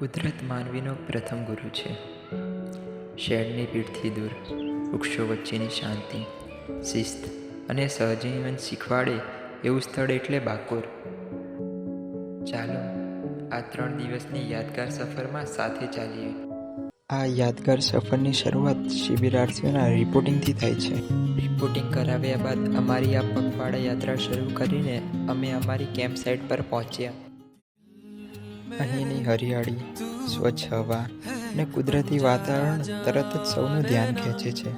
કુદરત માનવીનો પ્રથમ ગુરુ છે. શહેરની ભીડથી દૂર, વૃક્ષો વચ્ચેની શાંતિ, શિસ્ત અને સહજીવન શીખવાડે એવું સ્થળ એટલે બાકોર. ચાલો આ 3 દિવસની યાદગાર સફરમાં સાથે ચાલીએ. આ યાદગાર સફરની શરૂઆત શિબિરાર્થીઓના રિપોર્ટિંગથી થાય છે. રિપોર્ટિંગ કરાવ્યા બાદ અમારી આ પગપાળા યાત્રા શરૂ કરીને અમે અમારી કેમ્પ સાઇટ પર પહોંચ્યા. અહીંની હરિયાળી, સ્વચ્છ હવા અને કુદરતી વાતાવરણ તરત જ સૌનું ધ્યાન ખેંચે છે.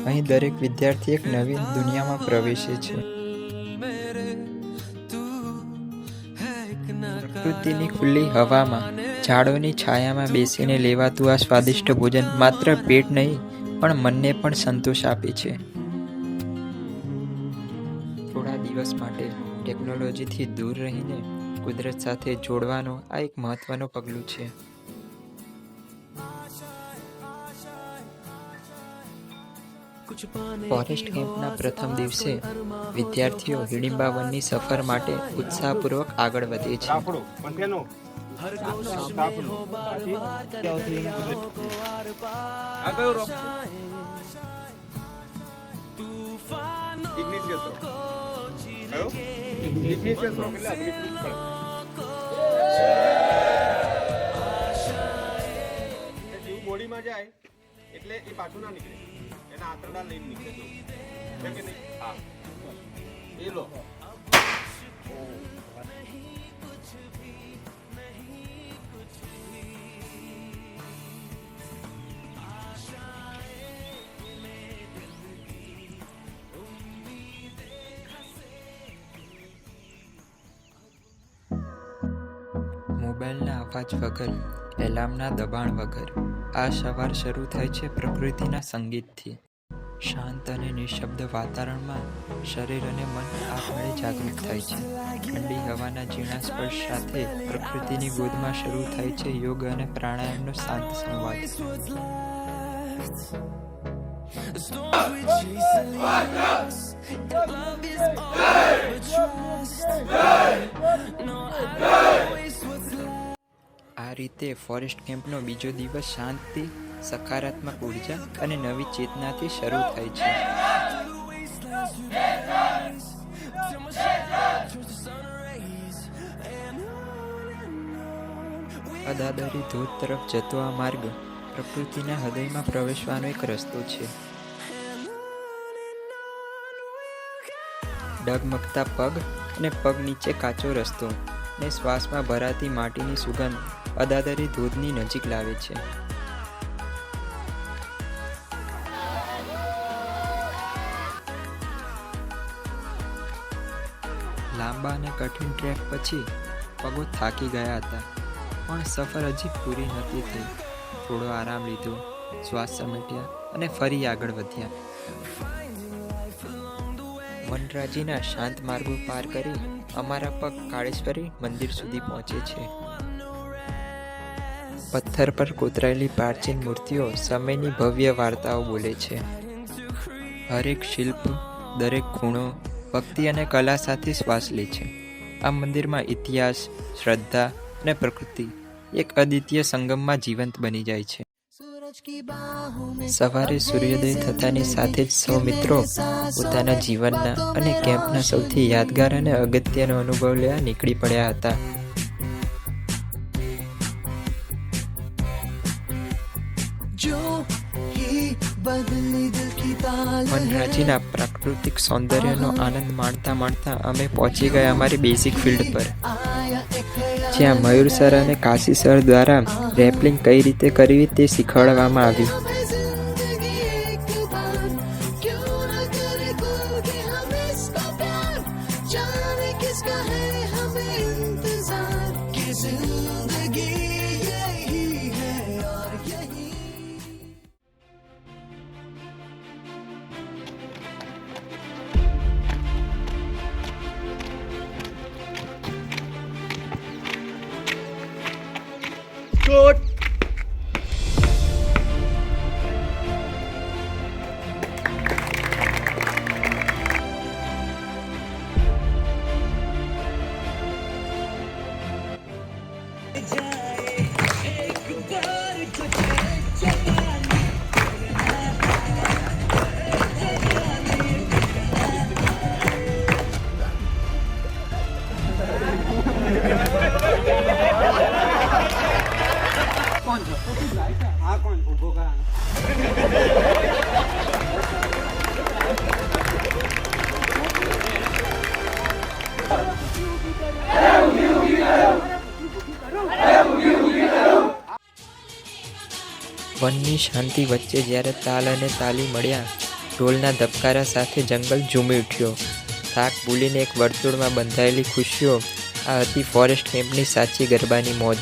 અહીં દરેક વિદ્યાર્થી એક નવી દુનિયામાં પ્રવેશે છે. પ્રકૃતિની ખુલ્લી હવામાં, ઝાડોની છાયામાં બેસીને લેવાતું આ સ્વાદિષ્ટ ભોજન માત્ર પેટ નહીં પણ મનને પણ સંતોષ આપે છે. થોડા દિવસ માટે ટેકનોલોજીથી દૂર રહીને કુદરત સાથે જોડવાનો આ એક મહત્વનું પગલું છે. ફોરેસ્ટ કેમ્પના પ્રથમ દિવસે વિદ્યાર્થીઓ હિડિંબા વનની સફર માટે ઉત્સાહપૂર્વક આગળ વધે છે. બોડીમાં જાય એટલે એ પાછું ના નીકળે, એના આંતરડા લઈને નીકળે છે કે નહીં? હા, એ લો. મોબાઈલના અવાજ વગર, એલાર્મના દબાણ વગર આ સવાર શરૂ થાય છે પ્રકૃતિના સંગીતથી. શાંત અને નિઃશબ્દ વાતાવરણમાં શરીર અને મન આપમેળે જાગૃત થાય છે. ઠંડી હવાના ઝીણા સ્પર્શ સાથે પ્રકૃતિની ગોદમાં શરૂ થાય છે યોગ અને પ્રાણાયામનો શાંત સંવાદ. આ રીતે ફોરેસ્ટ કેમ્પનો બીજો દિવસ શાંતિ, સકારાત્મક ઉર્જા અને નવી ચેતનાથી શરૂ થાય છે. અદાદરી ધોધ તરફ જતો આ માર્ગ પ્રકૃતિના હૃદયમાં પ્રવેશવાનો એક રસ્તો છે. ડગમગતા પગ અને પગ નીચે કાચો રસ્તો ને શ્વાસમાં ભરાતી માટીની સુગંધ અદાદરી ધોધની નજીક લાવે છે. લાંબા અને કઠિન ટ્રેક પછી પગો થાકી ગયા હતા, પણ સફર હજી પૂરી નહોતી થઈ. થોડો આરામ લીધો, શ્વાસ સમેટ્યા અને ફરી આગળ વધ્યા. વનરાજીના શાંત માર્ગો પાર કરી અમારા પગ કાળેશ્વરી મંદિર સુધી પહોંચે છે. પથ્થર પર કોતરાયેલી પ્રાચીન મૂર્તિઓ સમયની ભવ્ય વાર્તાઓ બોલે છે. હરેક શિલ્પ, દરેક ખૂણો ભક્તિ અને કલા સાથે શ્વાસ લે છે. આ મંદિરમાં ઇતિહાસ, શ્રદ્ધા અને પ્રકૃતિ એક અદ્વિતીય સંગમમાં જીવંત બની જાય છે. સવારે સૂર્યોદય થતાની સાથે જ સૌ મિત્રો પોતાના જીવનના અને કેમ્પના સૌથી યાદગાર અને અગત્યનો અનુભવ લેવા નીકળી પડ્યા હતા. વનરાજીના પ્રાકૃતિક સૌંદર્યનો આનંદ માણતા માણતા અમે પહોંચી ગયા અમારી બેઝિક ફિલ્ડ પર, જ્યાં મયુર સર અને કાશી સર દ્વારા રેપલિંગ કઈ રીતે કરવી તે શીખવાડવામાં આવ્યું. Good. વનની શાંતિ વચ્ચે જ્યારે તાલ અને તાલી મળ્યા, ઢોલના ધબકારા સાથે જંગલ ઝૂમી ઉઠ્યો. થાક ભૂલીને એક વર્તુળમાં બંધાયેલી ખુશીઓ. આ હતી ફોરેસ્ટ કેમ્પની સાચી ગરબાની મોજ.